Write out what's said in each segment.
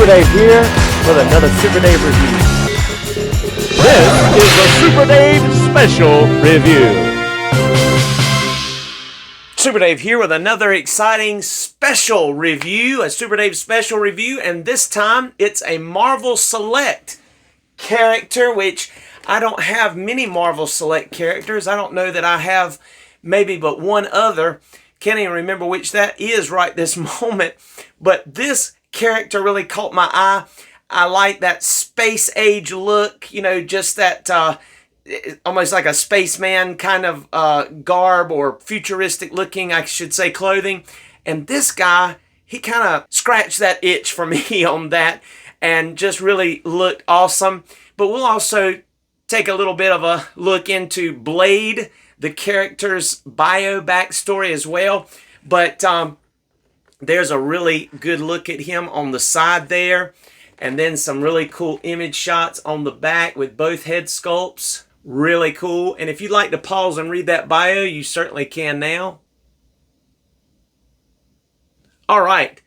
Dave here with another Super Dave review. This is the Super Dave Special Review. Super Dave here with another exciting special review, a Super Dave Special Review, and this time it's a Marvel Select character, which I don't have many Marvel Select characters. I don't know that I have maybe but one other. Can't even remember which that is right this moment, but this character really caught my eye. I like that space age look, you know, just that almost like a spaceman kind of garb, or futuristic looking, I should say, clothing. And this guy, he kind of scratched that itch for me on that and just really looked awesome. But we'll also take a little bit of a look into Blade, the character's bio backstory as well. But there's a really good look at him on the side there. And then some really cool image shots on the back with both head sculpts. Really cool. And if you'd like to pause and read that bio, you certainly can now. All right.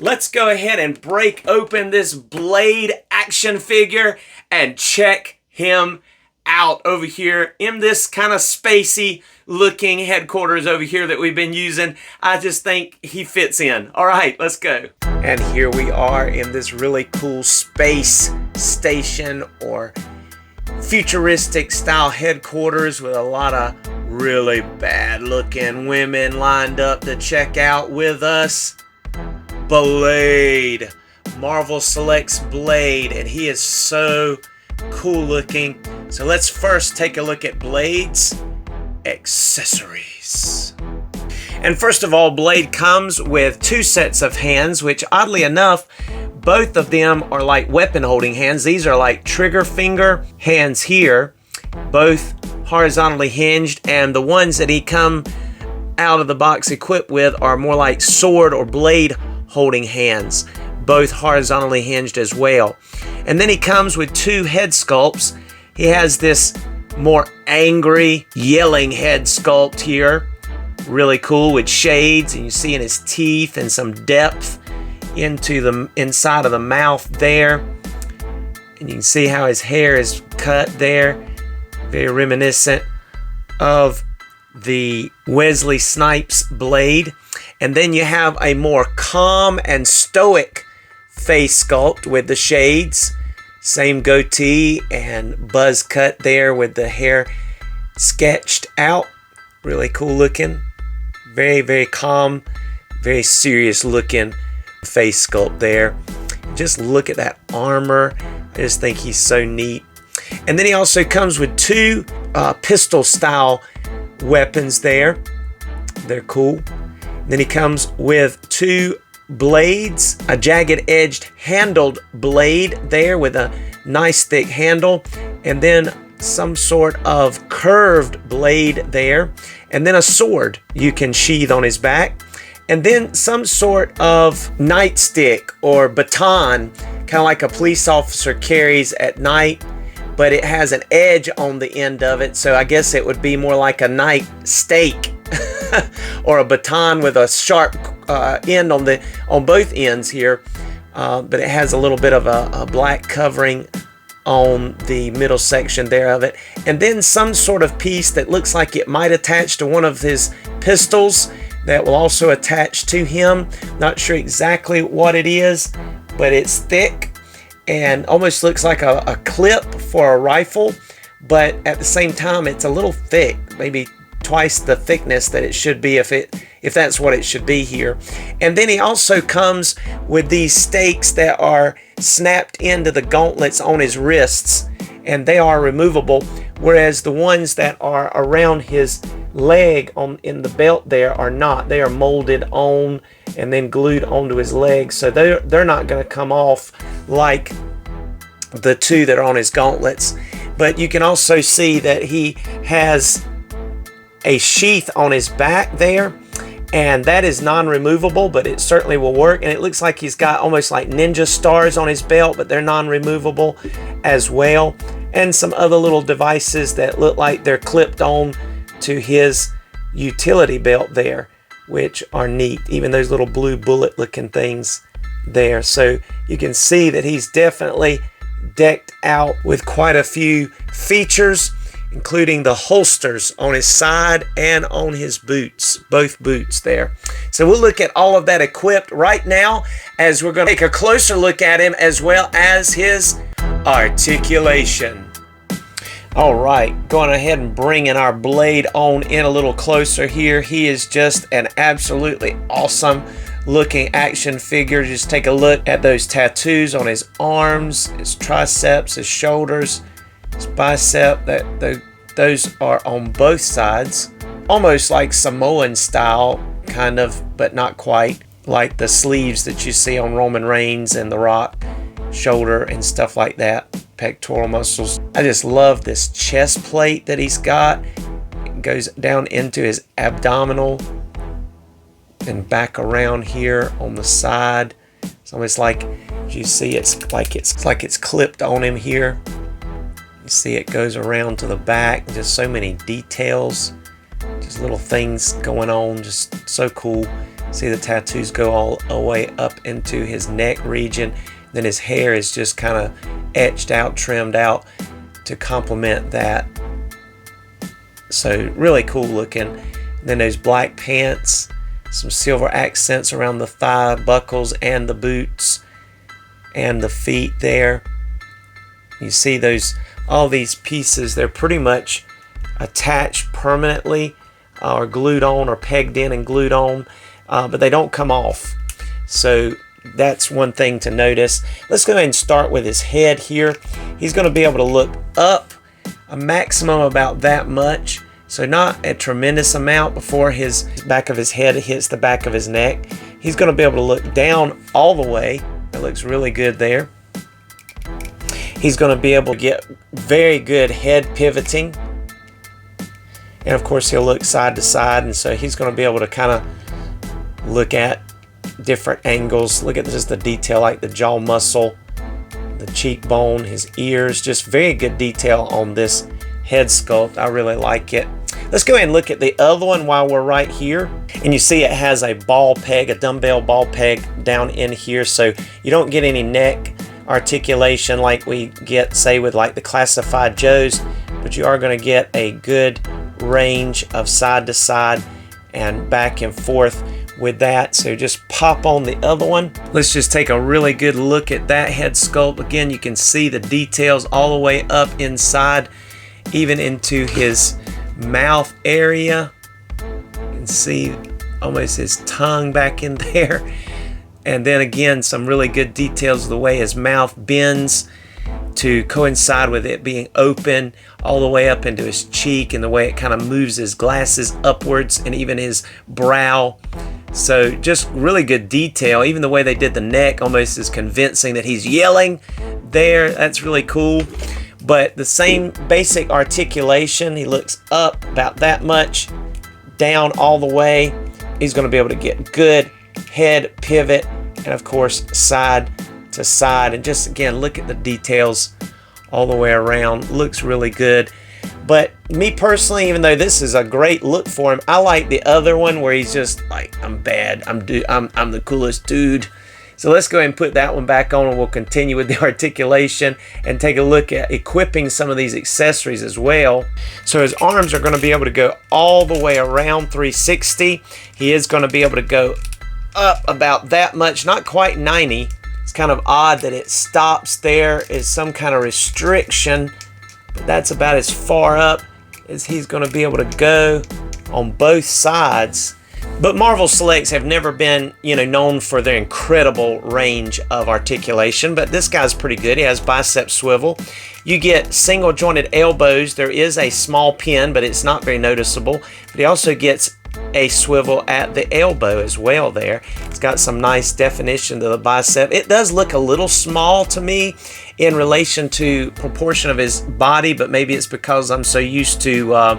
Let's go ahead and break open this Blade action figure and check him out over here in this kind of spacey looking headquarters over here that we've been using. I just think he fits in. All right, let's go. And here we are in this really cool space station or futuristic style headquarters with a lot of really bad looking women lined up to check out with us. Blade. Marvel Selects Blade, and he is so cool looking. So let's first take a look at Blade's accessories. And first of all, Blade comes with two sets of hands, which oddly enough, both of them are like weapon holding hands. These are like trigger finger hands here, both horizontally hinged, and the ones that he come out of the box equipped with are more like sword or blade holding hands, both horizontally hinged as well. And then he comes with two head sculpts. He has this more angry, yelling head sculpt here. Really cool with shades, and you see in his teeth and some depth into the inside of the mouth there. And you can see how his hair is cut there. Very reminiscent of the Wesley Snipes Blade. And then you have a more calm and stoic face sculpt with the shades. Same goatee and buzz cut there with the hair sketched out. Really cool looking. Very, very calm, very serious looking face sculpt there. Just look at that armor. I just think he's so neat. And then he also comes with two pistol style weapons there. They're cool. And then he comes with two blades, a jagged edged handled blade there with a nice thick handle, and then some sort of curved blade there, and then a sword you can sheath on his back, and then some sort of nightstick or baton, kind of like a police officer carries at night, but it has an edge on the end of it, so I guess it would be more like a night stake or a baton with a sharp end on both ends here, but it has a little bit of a black covering on the middle section there of it, and then some sort of piece that looks like it might attach to one of his pistols that will also attach to him. Not sure exactly what it is, but it's thick and almost looks like a clip for a rifle, but at the same time it's a little thick, maybe twice the thickness that it should be if that's what it should be here. And then he also comes with these stakes that are snapped into the gauntlets on his wrists, and they are removable, whereas the ones that are around his leg in the belt there are not. They are molded on and then glued onto his leg, so they're not going to come off like the two that are on his gauntlets. But you can also see that he has a sheath on his back there, and that is non-removable, but it certainly will work. And it looks like he's got almost like ninja stars on his belt, but they're non-removable as well. And some other little devices that look like they're clipped on to his utility belt there, which are neat. Even those little blue bullet looking things there. So you can see that he's definitely decked out with quite a few features, including the holsters on his side and on his boots, both boots there. So we'll look at all of that equipped right now, as we're going to take a closer look at him as well as his articulation. All right, going ahead and bringing our Blade on in a little closer here. He is just an absolutely awesome looking action figure. Just take a look at those tattoos on his arms, his triceps, his shoulders, his bicep. Those are on both sides, almost like Samoan style, kind of, but not quite, like the sleeves that you see on Roman Reigns and The Rock, shoulder and stuff like that, pectoral muscles. I just love this chest plate that he's got. It goes down into his abdominal and back around here on the side. It's almost like, you see, it's like it's clipped on him here. You see it goes around to the back. Just so many details, just little things going on, just so cool. See the tattoos go all the way up into his neck region. Then his hair is just kind of etched out, trimmed out to complement that. So really cool looking. And then those black pants, some silver accents around the thigh buckles and the boots and the feet there. You see those, all these pieces, they're pretty much attached permanently or glued on or pegged in and glued on, but they don't come off. So that's one thing to notice. Let's go ahead and start with his head here. He's going to be able to look up a maximum about that much, so not a tremendous amount before his back of his head hits the back of his neck. He's going to be able to look down all the way. It looks really good there. He's going to be able to get very good head pivoting, and of course he'll look side to side, and so he's going to be able to kind of look at different angles. Look at just the detail, like the jaw muscle, the cheekbone, his ears. Just very good detail on this head sculpt. I really like it. Let's go ahead and look at the other one while we're right here. And you see it has a ball peg, a dumbbell ball peg down in here, so you don't get any neck articulation like we get, say, with like the Classified Joes, but you are going to get a good range of side to side and back and forth with that. So just pop on the other one. Let's just take a really good look at that head sculpt. Again, you can see the details all the way up inside, even into his mouth area. You can see almost his tongue back in there. And then again, some really good details of the way his mouth bends to coincide with it being open all the way up into his cheek, and the way it kind of moves his glasses upwards and even his brow. So just really good detail. Even the way they did the neck almost is convincing that he's yelling there. That's really cool. But the same basic articulation. He looks up about that much, down all the way. He's going to be able to get good head pivot, and of course side to side. And just again, look at the details all the way around. Looks really good. But me personally, even though this is a great look for him, I like the other one where he's just like, I'm bad, I'm the coolest dude. So let's go ahead and put that one back on, and we'll continue with the articulation and take a look at equipping some of these accessories as well. So his arms are going to be able to go all the way around 360. He is going to be able to go up about that much, not quite 90. It's kind of odd that it stops there, is some kind of restriction, but that's about as far up as he's going to be able to go on both sides. But Marvel Selects have never been, known for their incredible range of articulation, but this guy's pretty good. He has bicep swivel. You get single jointed elbows. There is a small pin, but it's not very noticeable. But he also gets a swivel at the elbow as well there. It's got some nice definition to the bicep. It does look a little small to me in relation to proportion of his body, but maybe it's because I'm so used to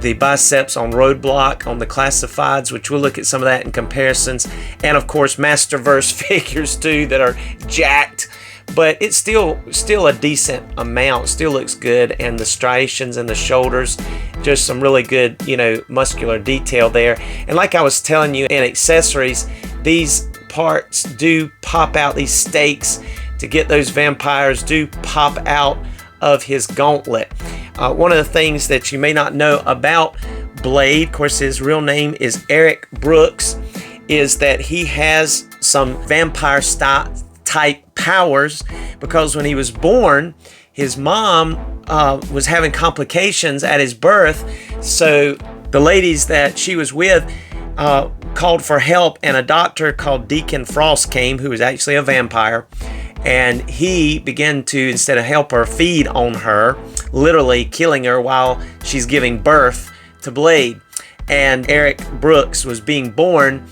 the biceps on Roadblock, on the Classifieds, which we'll look at some of that in comparisons. And of course, Masterverse figures too that are jacked. But it's still a decent amount, still looks good. And the striations and the shoulders, just some really good, muscular detail there. And like I was telling you, in accessories, these parts do pop out, these stakes to get those vampires do pop out of his gauntlet. One of the things that you may not know about Blade, of course his real name is Eric Brooks, is that he has some vampire type powers, because when he was born, his mom was having complications at his birth, so the ladies that she was with called for help, and a doctor called Deacon Frost came, who was actually a vampire, and he began to, instead of help her, feed on her, literally killing her while she's giving birth to Blade. And Eric Brooks was being born.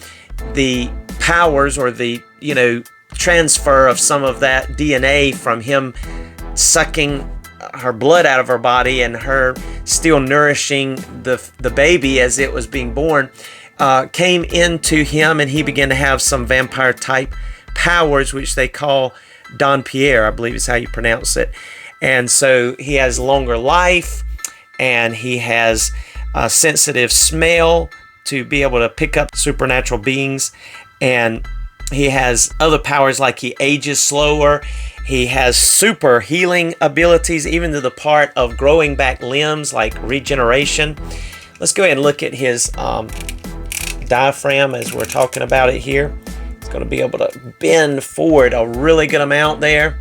The powers, or the transfer of some of that DNA from him sucking her blood out of her body and her still nourishing the baby as it was being born, came into him, and he began to have some vampire type powers, which they call Don Pierre, I believe is how you pronounce it. And so he has longer life, and he has a sensitive smell to be able to pick up supernatural beings, and he has other powers like he ages slower. He has super healing abilities, even to the part of growing back limbs, like regeneration. Let's go ahead and look at his diaphragm as we're talking about it here. He's going to be able to bend forward a really good amount there.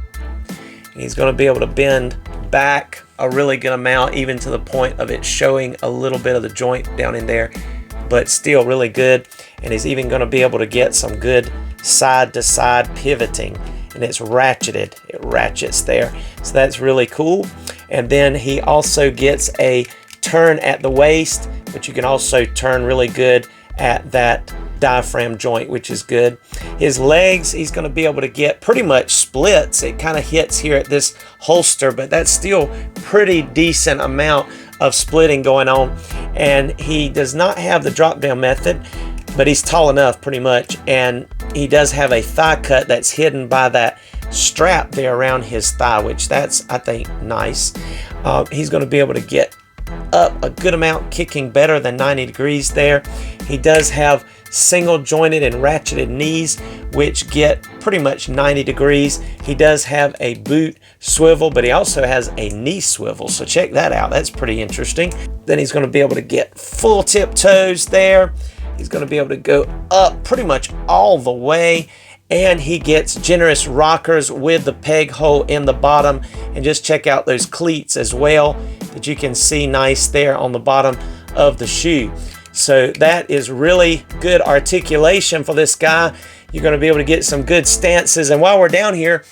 He's going to be able to bend back a really good amount, even to the point of it showing a little bit of the joint down in there, but still really good. And he's even going to be able to get some good side-to-side pivoting, and it's ratcheted. It ratchets there, so that's really cool. And then he also gets a turn at the waist, but you can also turn really good at that diaphragm joint, which is good. His legs, he's going to be able to get pretty much splits. It kind of hits here at this holster, but that's still pretty decent amount of splitting going on. And he does not have the drop down method, but he's tall enough pretty much, and he does have a thigh cut that's hidden by that strap there around his thigh, which that's, I think, nice. He's going to be able to get up a good amount, kicking better than 90 degrees there. He does have single jointed and ratcheted knees, which get pretty much 90 degrees. He does have a boot swivel, but he also has a knee swivel, so check that out. That's pretty interesting. Then he's going to be able to get full tip toes there. He's going to be able to go up pretty much all the way, and he gets generous rockers with the peg hole in the bottom. And just check out those cleats as well that you can see nice there on the bottom of the shoe. So that is really good articulation for this guy. You're going to be able to get some good stances. And while we're down here,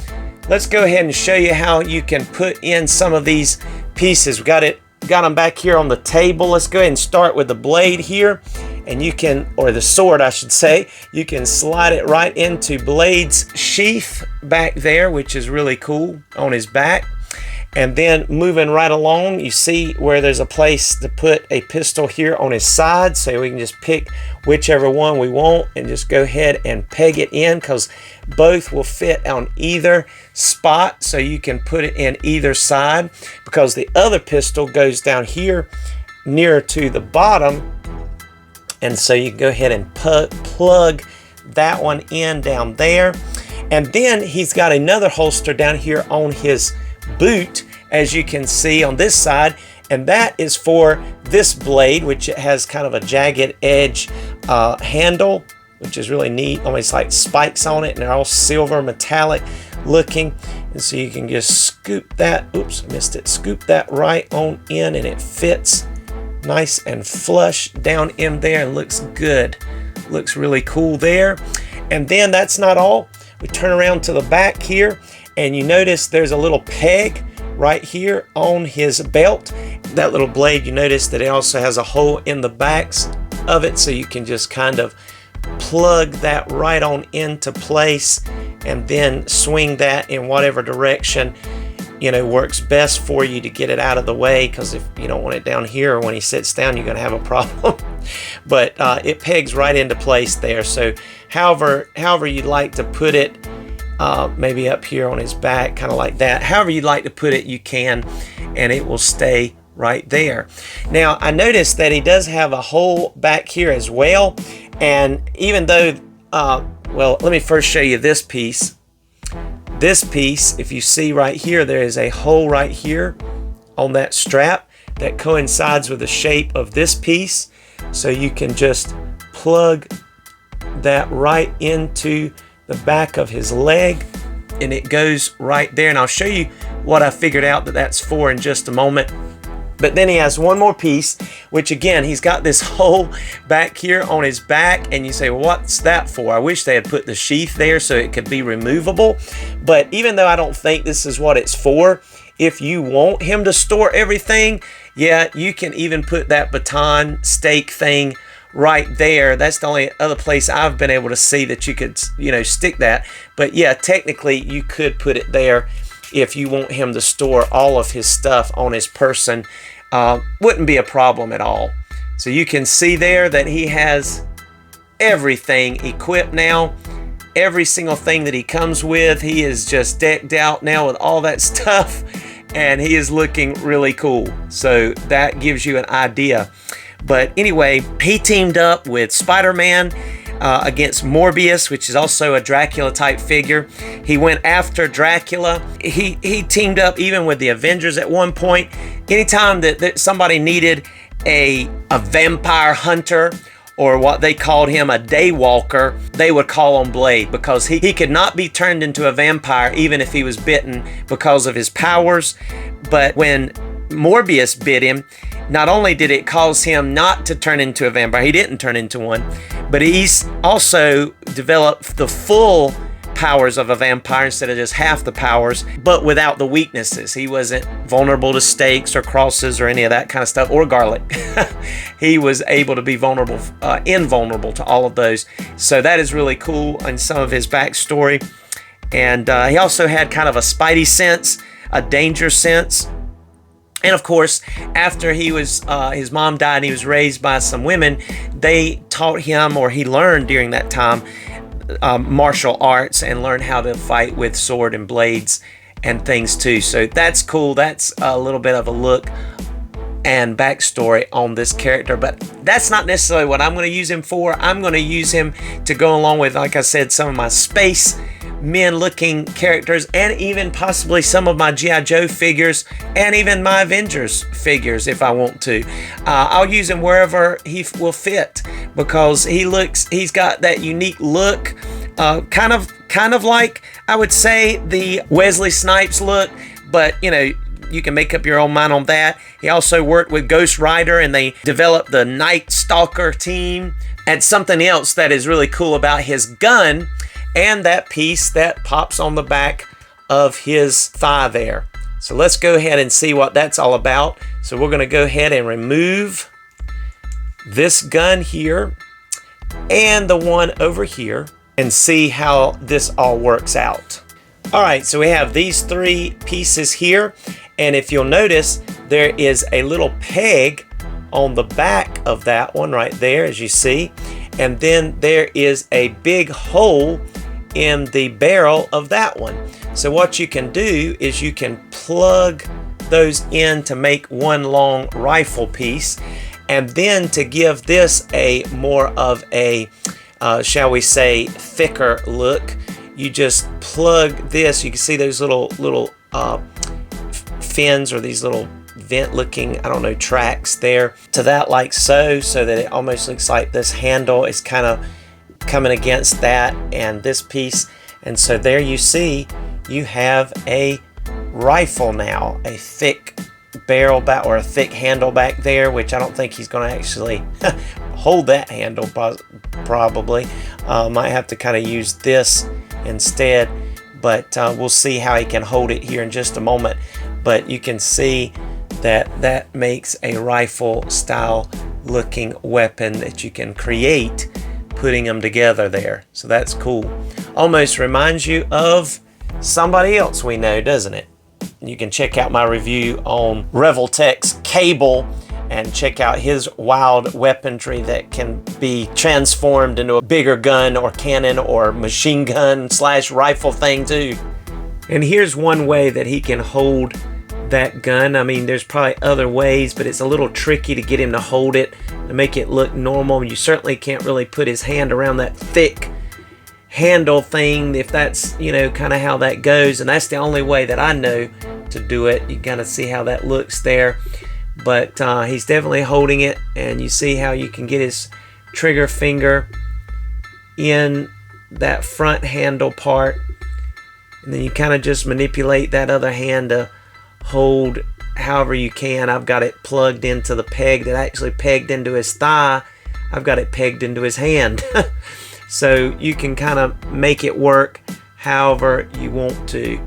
let's go ahead and show you how you can put in some of these pieces. We got them back here on the table. Let's go ahead and start with the blade here, and you can, or the sword I should say, you can slide it right into Blade's sheath back there, which is really cool on his back. And then moving right along, you see where there's a place to put a pistol here on his side, so we can just pick whichever one we want and just go ahead and peg it in, because both will fit on either spot, so you can put it in either side, because the other pistol goes down here nearer to the bottom, and so you can go ahead and plug that one in down there. And then he's got another holster down here on his boot, as you can see on this side, and that is for this blade, which it has kind of a jagged edge handle, which is really neat, almost like spikes on it, and they're all silver metallic looking. And so you can just scoop that, oops, I missed it, scoop that right on in, and it fits nice and flush down in there and looks good. Looks really cool there. And then that's not all. We turn around to the back here, and you notice there's a little peg right here on his belt. That little blade, you notice that it also has a hole in the backs of it, so you can just kind of plug that right on into place and then swing that in whatever direction works best for you to get it out of the way, because if you don't want it down here, or when he sits down, you're going to have a problem. But it pegs right into place there. So however you'd like to put it, maybe up here on his back, kind of like that. However you'd like to put it, you can, and it will stay right there. Now, I noticed that he does have a hole back here as well, and even though Well, let me first show you this piece. This piece, if you see right here, there is a hole right here on that strap that coincides with the shape of this piece. So you can just plug that right into the back of his leg, and it goes right there. And I'll show you what I figured out that that's for in just a moment. But then he has one more piece, which again, he's got this hole back here on his back, and you say, well, what's that for? I wish they had put the sheath there so it could be removable. But even though I don't think this is what it's for, if you want him to store everything, yeah, you can even put that baton stake thing right there. That's the only other place I've been able to see that you could, you know, stick that. But yeah, technically you could put it there if you want him to store all of his stuff on his person. Wouldn't be a problem at all. So you can see there that he has everything equipped now. Every single thing that he comes with, he is just decked out now with all that stuff, and he is looking really cool. So that gives you an idea. But anyway, he teamed up with Spider-Man against Morbius, which is also a Dracula type figure. He went after Dracula. He teamed up even with the Avengers at one point. Anytime that somebody needed a vampire hunter, or what they called him, a daywalker, they would call on Blade, because he could not be turned into a vampire even if he was bitten because of his powers. But when Morbius bit him, not only did it cause him not to turn into a vampire, he didn't turn into one, but he's also developed the full powers of a vampire instead of just half the powers, but without the weaknesses. He wasn't vulnerable to stakes or crosses or any of that kind of stuff, or garlic. He was able to be invulnerable to all of those. So that is really cool in some of his backstory. And he also had kind of a spidey sense, a danger sense. And of course, after he was, his mom died and he was raised by some women, they taught him, or he learned during that time, martial arts, and learned how to fight with sword and blades and things too. So that's cool. That's a little bit of a look and backstory on this character, but that's not necessarily what I'm going to use him for. I'm going to use him to go along with, like I said, some of my space men looking characters, and even possibly some of my G.I. Joe figures, and even my Avengers figures if I want to. I'll use him wherever he will fit, because he's got that unique look, kind of like, I would say, the Wesley Snipes look, but you know, you can make up your own mind on that. He also worked with Ghost Rider, and they developed the Night Stalker team. And something else that is really cool about his gun, and that piece that pops on the back of his thigh there. So let's go ahead and see what that's all about. So we're going to go ahead and remove this gun here and the one over here, and see how this all works out. All right, so we have these three pieces here, and if you'll notice, there is a little peg on the back of that one right there, as you see, and then there is a big hole in the barrel of that one. So what you can do is you can plug those in to make one long rifle piece, and then to give this a more of a shall we say thicker look, you just plug this. You can see those little fins, or these little vent looking, I don't know, tracks there to that, like so that it almost looks like this handle is kind of coming against that and this piece. And so there you see, you have a rifle now, a thick barrel back, or a thick handle back there, which I don't think he's going to actually hold that handle, probably. Might have to kind of use this instead, but we'll see how he can hold it here in just a moment. But you can see that makes a rifle style looking weapon that you can create putting them together there. So that's cool. Almost reminds you of somebody else we know, doesn't it? You can check out my review on Revoltech's Cable and check out his wild weaponry that can be transformed into a bigger gun or cannon or machine gun / rifle thing too. And here's one way that he can hold that gun. I mean, there's probably other ways, but it's a little tricky to get him to hold it to make it look normal. You certainly can't really put his hand around that thick handle thing, if that's, you know, kind of how that goes. And that's the only way that I know to do it. You kind of see how that looks there. But he's definitely holding it, and you see how you can get his trigger finger in that front handle part, and then you kind of just manipulate that other hand to hold however you can. I've got it plugged into the peg that actually pegged into his thigh. I've got it pegged into his hand. So you can kind of make it work however you want to.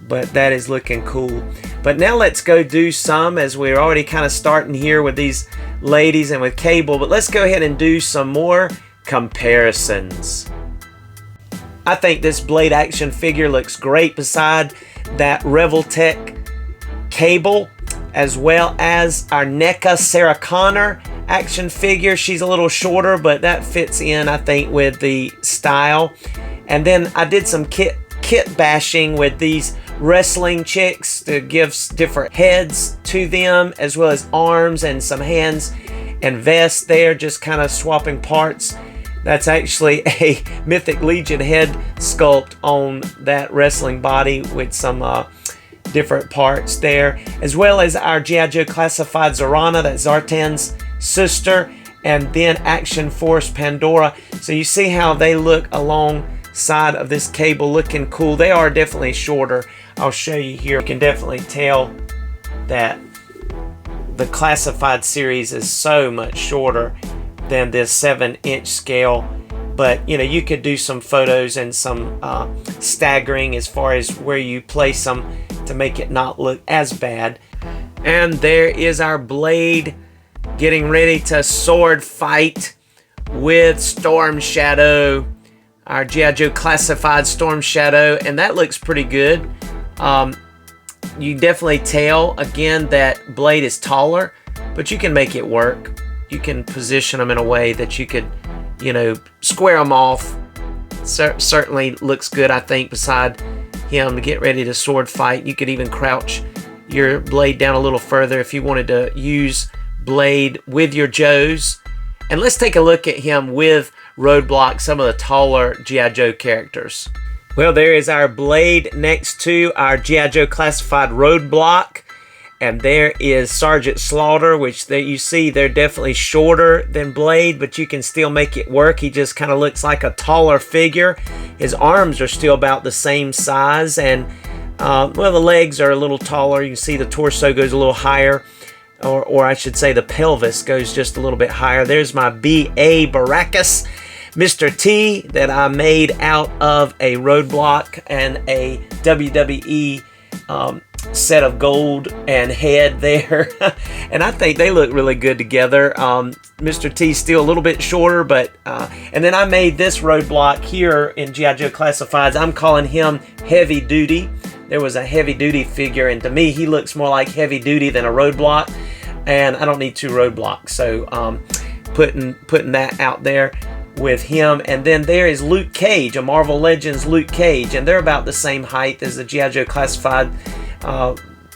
But that is looking cool. But now let's go do some, as we're already kind of starting here with these ladies and with cable, but let's go ahead and do some more comparisons. I think this Blade action figure looks great beside that Revoltech cable, as well as our NECA Sarah Connor action figure. She's a little shorter, but that fits in, I think, with the style. And then I did some kit bashing with these wrestling chicks to give different heads to them, as well as arms and some hands and vests there, just kind of swapping parts. That's actually a Mythic Legion head sculpt on that wrestling body with some different parts there, as well as our G.I. Joe Classified Zorana, that's Zartan's sister, and then Action Force Pandora. So you see how they look alongside of this cable, looking cool. They are definitely shorter. I'll show you here. You can definitely tell that the Classified series is so much shorter than this 7-inch scale. But you know, you could do some photos and some staggering as far as where you place them to make it not look as bad. And there is our Blade getting ready to sword fight with Storm Shadow, our G.I. Joe Classified Storm Shadow, and that looks pretty good. You definitely tell again that Blade is taller, but you can make it work. You can position them in a way that you could, you know, square them off. Certainly looks good, I think, beside him to get ready to sword fight. You could even crouch your Blade down a little further if you wanted to use Blade with your Joes. And let's take a look at him with Roadblock, some of the taller G.I. Joe characters. Well, there is our Blade next to our G.I. Joe Classified Roadblock. And there is Sergeant Slaughter, which you see they're definitely shorter than Blade, but you can still make it work. He just kind of looks like a taller figure. His arms are still about the same size, and well, the legs are a little taller. You can see the torso goes a little higher, or I should say the pelvis goes just a little bit higher. There's my B.A. Baracus, Mr. T, that I made out of a Roadblock and a WWE set of gold and head there. And I think they look really good together. Mr. T's still a little bit shorter, but and then I made this Roadblock here in G.I. Joe Classifieds. I'm calling him Heavy Duty. There was a Heavy Duty figure, and to me he looks more like Heavy Duty than a Roadblock, and I don't need two Roadblocks, so putting that out there with him. And then there is Luke Cage, a Marvel Legends Luke Cage, and they're about the same height as the G.I. Joe Classified.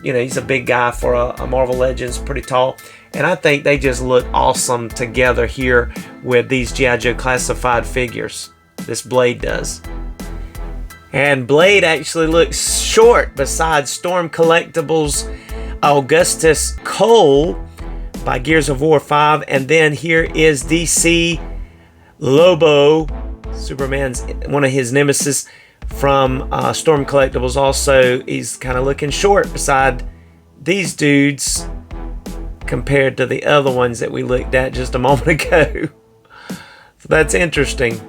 You know, he's a big guy for a Marvel Legends, pretty tall. And I think they just look awesome together here with these G.I. Joe Classified figures. This Blade does. And Blade actually looks short beside Storm Collectibles Augustus Cole by Gears of War 5. And then here is DC Lobo, Superman's one of his nemesis from Storm Collectibles. Also, he's kind of looking short beside these dudes compared to the other ones that we looked at just a moment ago. So that's interesting.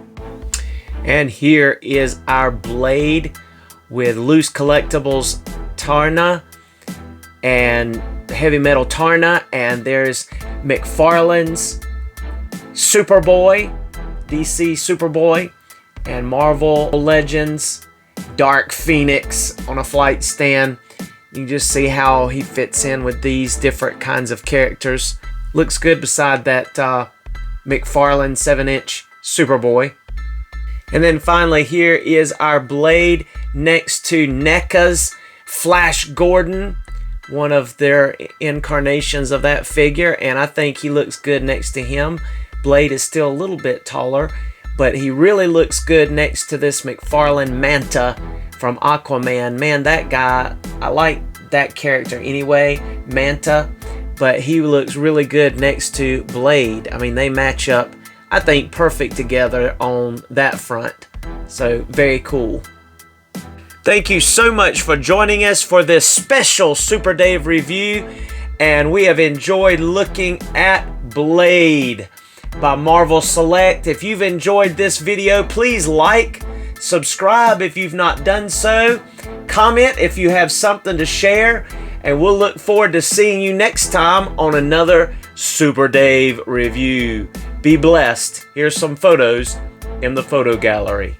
And here is our Blade with Loose Collectibles Tarna and Heavy Metal Tarna, and there's McFarlane's Superboy, DC Superboy, and Marvel Legends Dark Phoenix on a flight stand. You can just see how he fits in with these different kinds of characters. Looks good beside that McFarlane 7-inch Superboy. And then finally, here is our Blade next to NECA's Flash Gordon, one of their incarnations of that figure, and I think he looks good next to him. Blade is still a little bit taller, but he really looks good next to this McFarlane Manta from Aquaman. Man, that guy, I like that character anyway, Manta, but he looks really good next to Blade. I mean, they match up, I think, perfect together on that front. So, very cool. Thank you so much for joining us for this special Super Dave review, and we have enjoyed looking at Blade by Marvel Select. If you've enjoyed this video, please like, subscribe if you've not done so, comment if you have something to share, and we'll look forward to seeing you next time on another Super Dave review. Be blessed. Here's some photos in the photo gallery.